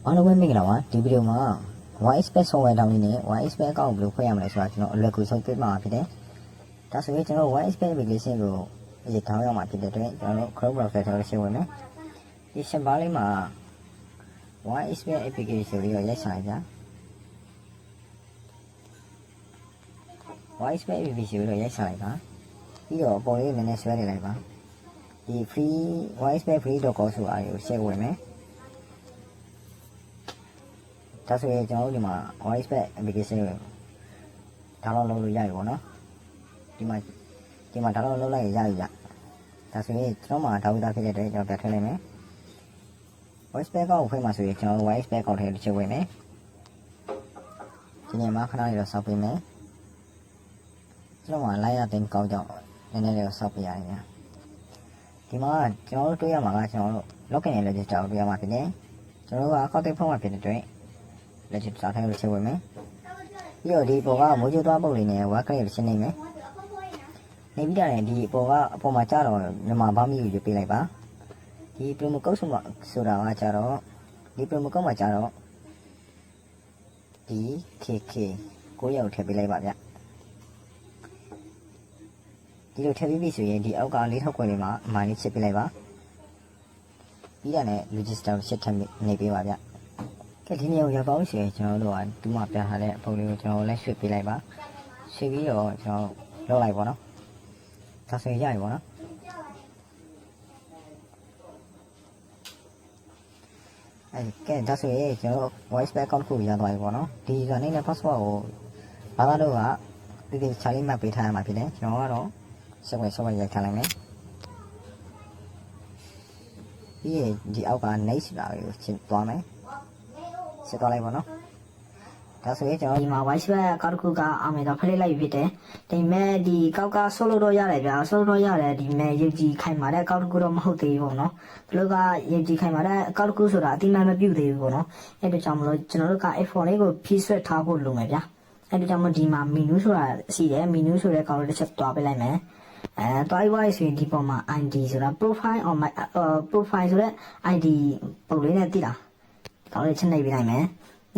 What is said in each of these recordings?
အားလုံးပဲမင်္ဂလာပါဒီဗီဒီယိုမှာ YSpace software တောင်းနေနဲ့ YSpace အကောင့်ဘယ်လိုဖွဲ့ရမလဲဆိုတာကျွန်တော်အလွယ်ကူဆုံးပြမှာဖြစ်တယ်ဒါဆိုရင်ကျွန်တော် YSpace application ကိုဒီတောင်းရမှာဖြစ်တဲ့အတွက်ကျွန်တော် Chrome browser ထဲကိုရှင်းဝင်မယ်ဒီရှင်းပါလေးမှာ YSpace application လေးကိုရိုက်ချလိုက်ကြ YSpace application ကိုရိုက်ချလိုက်ပါပြီးတော့ပေါ်လေးနည်းနည်းဆွဲနေလိုက်ပါဒီ free YSpace free.com ဆိုတာကိုရှင်းဝင်မယ်ဒါဆိုရင်ကျွန်တော်တို့ဒီမှာ YSpace application ကို download လုပ်လို့ရပြီပေါ့နော်ဒီမှာ download လုပ်လိုက်ရပြီကြဒါဆိုရင်ကျွန်တော်မှာ download ဖြစ်တဲ့အတွက်ကျွန်တော်ပြထည့်လိုက်မယ် YSpace ကောက်ကိုဖွင့်မှာဆိုရင်ကျွန်တော်တို့ YSpace ကောက်ထဲတစ်ချက်ဝင်မယ်ဒီနေရာမှာခဏလေးတော့စောင့်ပေးမယ်ကျွန်တော်မှာ line ရတင်ကောက်ကြောင်းနည်းနည်းလေးတော့စောင့်ပေးရတယ်ညာဒီမှာကျွန်တော်တို့တွေ့ရမှာကကျွန်တော်တို့ login and register ကိုတွေ့ရမှာဖြစ်တယ်ကျွန်တော်တို့က account ဖွင့်မှာဖြစ်တဲ့အတွက် register ထားလို့ချက်ဝင်မယ်ပြီးတော့ဒီပေါ်ကမိုးချိုးသွားပုတ်လေးနဲ့ work rate ရှင်းနေမယ်နေပြီးတော့ဒီပေါ်ကအပေါ်မှာကြာတော့မြန်မာဘာမီကိုယူပေးလိုက်ပါဒီ promo code ဆိုတာကကြာတော့ဒီ promo code မှာကြာတော့ဒီ KK ကိုရောက်ထည့်ပေးလိုက်ပါဗျဒီလိုထည့်ပြီးပြီဆိုရင်ဒီအောက်ကလေးထောက်ခွဲလေးမှာအမှန်လေးချက်ပေးလိုက်ပါပြီးတော့လည်း register ကိုချက်ထည့်နေပေးပါဗျဒီနေရာကိုရောက်ပါလို့ရှိရင်ကျွန်တော်တို့ကဒီမှာပြထားတဲ့ပုံလေးကိုကျွန်တော်လည်းရွှေ့ပေးလိုက်ပါရွှေ့ပြီးတော့ကျွန်တော်လောက်လိုက်ပါတော့ဒါဆိုရင်ရပြီပေါ့နော်ကဲဒါဆိုရင်ကျွန်တော် WhatsApp account ကိုရသွားပြီပေါ့နော်ဒီ username နဲ့ password ကိုဘာသာတော့ကဒီချာလေးမှတ်ပေးထားရမှာဖြစ်တယ်ကျွန်တော်ကတော့စက်ဝဲရိုက်ထားလိုက်မယ်ပြီးရင်ဒီအောက်က next လာကိုရှင်းသွားမယ်ဆက်သွားလိုက်ပါနော်ဒါဆိုရင်ကျွန်တော်ဒီမှာ WhatsApp အကောင့်တစ်ခုကအောင်မြင်တော့ဖလှည့်လိုက်ဖြစ်တယ်ဒီမဲ့ဒီကောက်ကဆော့လို့တော့ရတယ်ဗျာဆော့လို့ရတယ်ဒီမဲ့ရုပ်ကြီးခိုင်မာတဲ့အကောင့်တစ်ခုတော့မဟုတ်သေးဘူးပေါ့နော်ဒီလိုကရုပ်ကြီးခိုင်မာတဲ့အကောင့်တစ်ခုဆိုတာအတိအမှန်မပြုတ်သေးဘူးပေါ့နော်အဲ့ဒါကြောင့်မလို့ကျွန်တော်တို့က iPhone လေးကိုဖြည့်ဆွဲထားဖို့လိုမယ်ဗျာအဲ့ဒါကြောင့်မဒီမှာ menu ဆိုတာရှိတယ် menu ဆိုတဲ့ကောင်လေးတစ်ချက်တွားပေးလိုက်မယ်တွားပြီးဆိုရင်ဒီပေါ်မှာ ID ဆိုတာ profile on my profile ဆိုတဲ့ ID ပုံလေးနဲ့တည်တာဒီကောင်လေးချက်နှိပ်ပေးလိုက်မယ်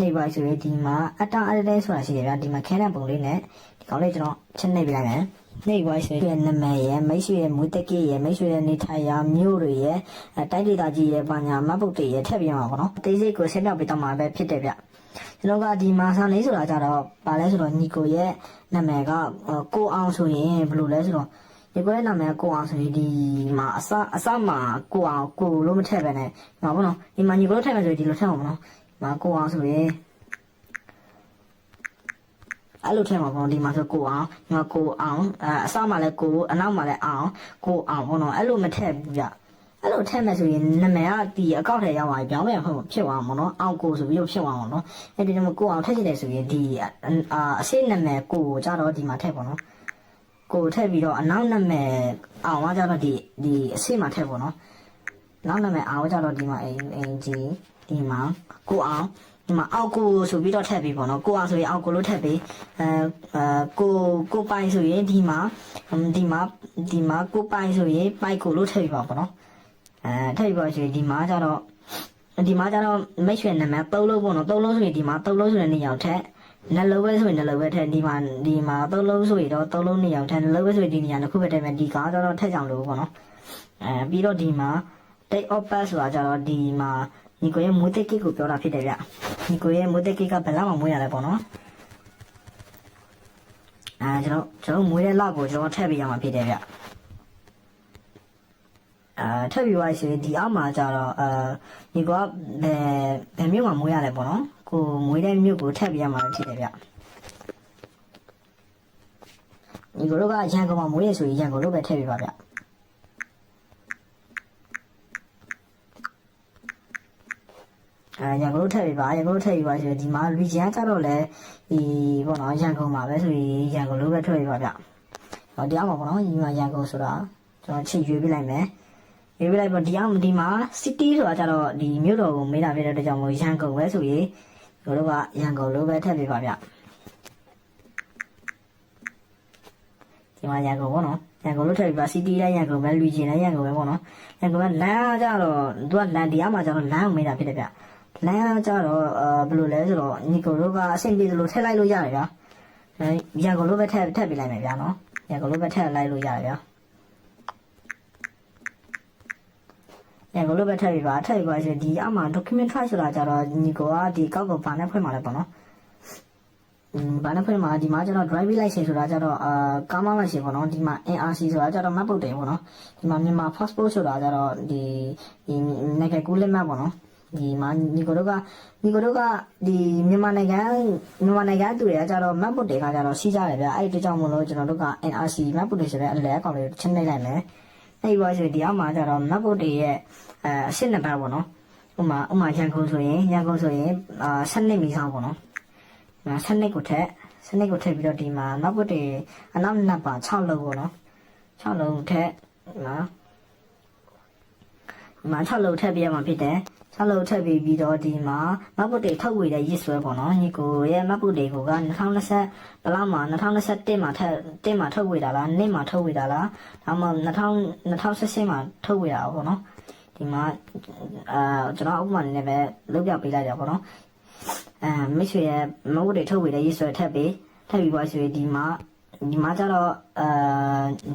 နေပါဆိုရင်ဒီမှာအတားအတဲဆိုတာရှိတယ်ဗျာဒီမှာခဲတဲ့ပုံလေးနဲ့ဒီကောင်လေးကျွန်တော်ချက်နှိပ်ပေးလိုက်မယ်နေပါဆိုရင်နာမည်ရယ်မိတ်ဆွေရယ်မွေးတက်ကရယ်မိတ်ဆွေရယ်နေထိုင်ရာမြို့တွေရယ်တိုက်ဒေသကြီးရယ်ဘာညာမတ်ပုတ်တွေရယ်ထည့်ပြရမှာပေါ့နော်အသေးစိတ်ကိုဆက်ပြောက်ပေးတော့မှာပဲဖြစ်တယ်ဗျကျွန်တော်ကဒီမှာစာလေးဆိုတာကြတော့ပါလဲဆိုတော့ညီကိုရဲ့နာမည်ကကိုအောင်ဆိုရင်ဘယ်လိုလဲဆိုတော့ဒီကိုရဲ့နာမည်ကိုအောင်ဆိုရင်ဒီမှာအစမှာကိုအောင်ကိုလို့မထည့်ပဲနဲ့ဒီမှာပေါ့နော်ဒီမှာညီကိုလို့ထည့်မယ်ဆိုရင်ဒီလိုထည့်မှာပေါ့နော်ဒီမှာကိုအောင်ဆိုရင်အဲ့လိုထည့်မှာပေါ့ဒီမှာဆိုကိုအောင်ဒီမှာကိုအောင်အစမှာလည်းကိုအနောက်မှာလည်းအောင်ကိုအောင်ပေါ့နော်အဲ့လိုမထည့်ဘူးဗျအဲ့လိုထည့်မယ်ဆိုရင်နာမည်ကဒီအကောင့်ထဲရောက်သွားပြီပြောင်းပြန်ဖြစ်သွားမှာပေါ့နော်အောင်ကိုဆိုပြီးတော့ဖြစ်သွားမှာပေါ့နော်အဲ့ဒီမှာကိုအောင်ထည့်ချင်တယ်ဆိုရင်ဒီအစိနာမည်ကိုကြတော့ဒီမှာထည့်ပေါ့နော်ကိုထည့်ပြီးတော့အနောက်နာမည်အောင်ကကြတော့ဒီအစိမှာထည့်ပေါ့နော်နောက်နာမည်အောင်ကြတော့ဒီမှာအင်ဂျီဒီမှာကိုအောင်ဒီမှာအောက်ကိုဆိုပြီးတော့ထည့်ပြီးပေါ့နော်ကိုအောင်ဆိုရင်အောက်ကိုလို့ထည့်ပြီးကိုပိုင်ဆိုရင်ဒီမှာကိုပိုင်ဆိုရင်ပိုက်ကိုလို့ထည့်ပြီးပါပေါ့နော်ထည့်ပြီးပါဆိုရင်ဒီမှာကြတော့မိတ်ဆွေနာမည်3လုံးပေါ့နော်3လုံးဆိုရင်ဒီမှာ3လုံးဆိုရင်2ယောက်ထက်နှလုံးပဲဆိုရင်နှလုံးပဲထက်ဒီမှာ3လုံးဆိုရင်တော့3လုံး2ယောက်ထက်နှလုံးပဲဆိုရင်ဒီနေရာတစ်ခုပဲထည့်မယ်ဒီကားကြတော့ထက်ကြအောင်လို့ပေါ့နော်ပြီးတော့ဒီမှာ date of birth ဆိုတာကြတော့ဒီမှာညီကိုရဲ့မွေးတက်ကိတ်ကိုပြောတာဖြစ်တယ်ဗျညီကိုရဲ့မွေးတက်ကိတ်ကဘယ်လောက်မှမွေးရလဲပေါ့နော်ကျွန်တော်မွေးတဲ့လောက်ကိုကျွန်တော်ထည့်ပေးရမှာဖြစ်တယ်ဗျထည့်ပြီးသွားဆိုရင်ဒီအောက်မှာကျတော့ညီကဘယ်မြို့မှာမွေးရလဲပေါ့နော်ကိုမွေးတဲ့မြို့ကိုထည့်ပေးရမှာဖြစ်တယ်ဗျညီကိုတို့ကရန်ကုန်မှာမွေးရဆိုရင်ရန်ကုန်လို့ပဲထည့်ပေးပါဗျရန်ကုန်ထည့်ပြီးပါဆိုရင်ဒီမှာ region ကျတော့လဲဒီပေါ့နော်ရန်ကုန်မှာပဲဆိုရင်ရန်ကုန်လို့ပဲထည့်ပြီးပါဗျတရားမှာပေါ့နော်ညီမရန်ကုန်ဆိုတာကျွန်တော်ချိန်ရွေးပြလိုက်မယ်ရွေးပြလိုက်ပေါ့ဒီမှာ city ဆိုတာကျတော့ဒီမြို့တော်ကိုမေးတာဖြစ်တဲ့အတွက်ကြောင့်မို့ရန်ကုန်ပဲဆိုရင်တို့ကရန်ကုန်လို့ပဲထည့်ပြီးပါဗျဒီမှာရန်ကုန်ပေါ့နော်ရန်ကုန်လို့ထည့်ပြီးပါ city တိုင်းရန်ကုန်ပဲ region တိုင်းရန်ကုန်ပဲပေါ့နော်ရန်ကုန်ကလမ်းကြတော့သူကလမ်းတရားမှာကျတော့လမ်းကိုမေးတာဖြစ်တယ်ဗျ လမ်းကြတော့ဘယ်လိုလဲဆိုတော့ညီကိုတို့ကအဆင်ပြေသလိုထည့်လိုက်လို့ရတယ်ဗျာရန်ကုန်လိုပဲထည့်ပေးလိုက်မယ်ဗျာနော်ရန်ကုန်လိုပဲထည့်လိုက်လို့ရတယ်ဗျာရန်ကုန်လိုပဲထည့်ပေးပါဆိုဒီအမှ document try ဆိုတာကြတော့ညီကိုကဒီကောက်ကိုဘာနဲ့ဖွင့်မှာလဲပေါ့နော်ဘာနဲ့ဖွင့်မှာဒီမှာကျတော့ driving license ဆိုတာကြတော့ကားမောင်းလိုက်ရှင်ပေါ့နော်ဒီမှာ NRC ဆိုတာကြတော့မှတ်ပုတ်တယ်ပေါ့နော်ဒီမှာမြန်မာ passport ဆိုတာကြတော့ဒီနိုင်ငံကူးလက်မှတ်ပေါ့နော်ဒီမှာညီကိုတို့ကဒီမြန်မာနိုင်ငံသူတွေကကြတော့မှတ်ပုတ်တွေကကြတော့ရှိကြတယ်ဗျအဲ့ဒီကြောင့်မလို့ကျွန်တော်တို့က NRC မှတ်ပုတ်တွေဆိုတဲ့အလဲအကောင်လေးချင်းနှိပ်လိုက်မယ်အဲ့ဒီပါဆိုဒီအမှကြတော့မှတ်ပုတ်တွေရဲ့အရှင်းနှစ်ပတ်ပေါ့နော်ဥမာရန်ကုန်ဆိုရင်စနစ်မီဆောင်ပေါ့နော်စနစ်ကိုထည့်ပြီးတော့ဒီမှာနောက်ပုတ်တွေအနောက်နှစ်ပါ6လုံးပေါ့နော်6လုံးထည့်ဒီမှာ6လုံးထည့်ပြရမှာဖြစ်တယ်6လုံးထည့်ပြီးတော့ဒီမှာနောက်ပုတ်တွေထုတ်ဝေတဲ့ရစ်ဆွဲပေါ့နော်ညီကိုရဲ့နောက်ပုတ်တွေကိုက2020ဘလောက်မှာ2021မှာထုတ်ဝေတာလားနေ့မှာထုတ်ဝေတာလားဒါမှ2018မှာထုတ်ဝေတာပေါ့နော်ဒီမှာကျွန်တော်ဥပမာနည်းပဲလုပ်ပြပေးလိုက်တာပေါ့နော်မိတ်ဆွေရဲ့မဟုတ်တွေထုတ်ဝေတဲ့ရေးဆွဲထပ်ပြီးပါဆိုရင်ဒီမှာကျတော့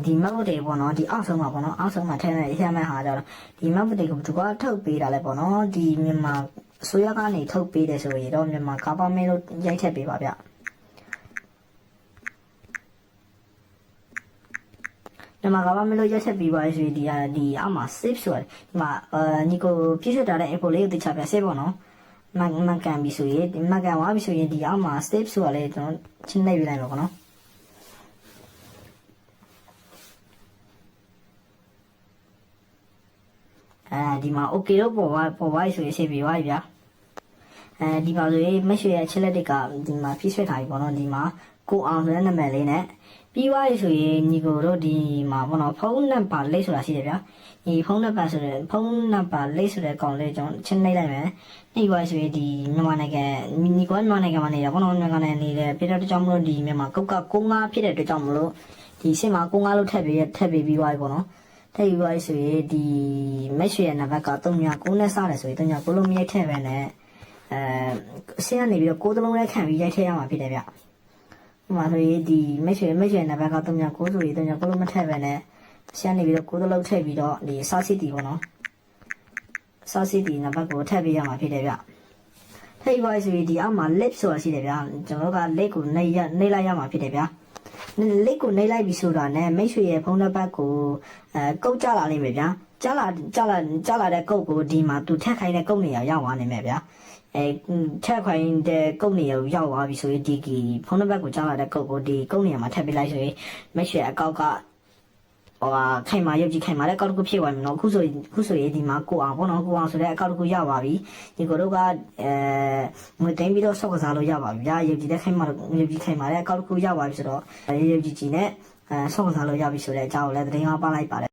ဒီမဟုတ်တွေပေါ့နော်ဒီအောက်ဆုံးမှာပေါ့နော်အောက်ဆုံးမှာထည့်နေရမှန်းဟာကျတော့ဒီမဟုတ်တွေကိုသူကထုတ်ပေးတာလဲပေါ့နော်ဒီမြန်မာဆိုရကနေထုတ်ပေးတယ်ဆိုရင်တော့မြန်မာကာပါမင်းလို့ရိုက်ထည့်ပေးပါဗျမြန်မာကဘာမလို့ရက်ချက်ပြီးပါဆိုရင်ဒီအောက်မှာ save ဆိုတယ်ဒီမှာညီကိုပြည့်စုံထားတဲ့ info လေးကိုသိချပြ save ပေါ့နော်မှန်ကန်ပြီဆိုရင်မှန်ကန်သွားပြီဆိုရင်ဒီအောက်မှာ save ဆိုတာလေးကျွန်တော်ချင်းနှိပ်ပြလိုက်ပါပေါ့နော်ဒီမှာ okay တော့ပေါ်ပါဆိုရင် save ပြီးသွားပြီဗျာဒီပါဆိုရင်မရှိရဲ့ချက်လက်တွေကဒီမှာပြည့်စုံထားပြီပေါ့နော်ဒီမှာကိုအောင်ဆိုတဲ့နာမည်လေးနဲ့ပြီးသွားပြီဆိုရင်ညီကိုတို့ဒီမှာပေါ့နော်ဖုန်းနံပါတ်လိပ်ဆိုတာရှိတယ်ဗျာဒီဖုန်းနံပါတ်ဆိုတဲ့ဖုန်းနံပါတ်လိပ်ဆိုတဲ့ကောင်လေးကျွန်တော်ချင်းနှိပ်လိုက်မယ်နှိပ်သွားဆိုရင်ဒီမြန်မာနိုင်ငံညီကိုမြန်မာနိုင်ငံမှာနေတာပေါ့နော်မြန်မာနိုင်ငံနေတယ်ပြည်တော်ကြောင့်မလို့ဒီမြန်မာကုတ်က95ဖြစ်တဲ့အတွက်ကြောင့်မလို့ဒီရှင်းမှာ95လို့ထပ်ပြီးပြီးသွားပြီပေါ့နော်ထပ်ပြီးသွားပြီဆိုရင်ဒီမက်ရွှေရဲ့နံပါတ်က39နဲ့စတယ်ဆိုရင်39လုံးမြိုက်ထည့်ပဲနဲ့ရှင်းကနေပြီးတော့6လုံးနဲ့ခံပြီးရိုက်ထည့်ရမှာဖြစ်တယ်ဗျဥပမာဆိုရင်ဒီမက်ရွှေနံပါတ်က39ဆိုရင်39လုံးမထည့်ပဲနဲ့ရှင်းနေပြီးတော့6လုံးထည့်ပြီးတော့ဒီစာစစ်တီပေါ့နော်စာစစ်တီနံပါတ်ကိုထည့်ပေးရမှာဖြစ်တယ်ဗျထည့်ပါဆိုရင်ဒီအောက်မှာ lip ဆိုတာရှိတယ်ဗျကျွန်တော်တို့က lip ကိုနှိပ်လိုက်ရမှာဖြစ်တယ်ဗျlip ကိုနှိပ်လိုက်ပြီဆိုတာနဲ့မက်ရွှေရဲ့ဖုန်းနံပါတ်ကိုကုတ်ကြလာလိမ့်မယ်ဗျကြလာတဲ့ကုတ်ကိုဒီမှာသူထက်ခိုင်းတဲ့ကုတ်နေရောက်သွားနိုင်မယ်ဗျထက်ခိုင်းတဲ့ကုတ်နေရောက်သွားပြီဆိုရင်ဒီဖုန်းနံပါတ်ကိုကြားလာတဲ့ကုတ်ကိုဒီကုတ်နေမှာထည့်ပေးလိုက်ဆိုရင်မက်ရွှေအကောက်ကခိုင်မာရုပ်ကြီးခိုင်မာတဲ့အကောက်တစ်ခုဖြစ်သွားပြီနော်ခုဆိုရင်ဒီမှာကိုအောင်ပေါ့နော်ကိုအောင်ဆိုတဲ့အကောက်တစ်ခုရောက်သွားပြီဒီကိုတို့ကငွေတိုင်းပြီးတော့ဆော့ကစားလို့ရပါပြီဗျာရုပ်ကြီးတဲ့ခိုင်မာတဲ့အကောက်တစ်ခုရောက်သွားပြီဆိုတော့ရုပ်ကြီးနဲ့ဆော့ကစားလို့ရပြီဆိုတဲ့အကြောင်းကိုလည်းသတင်းအောင်ပါလိုက်ပါတယ်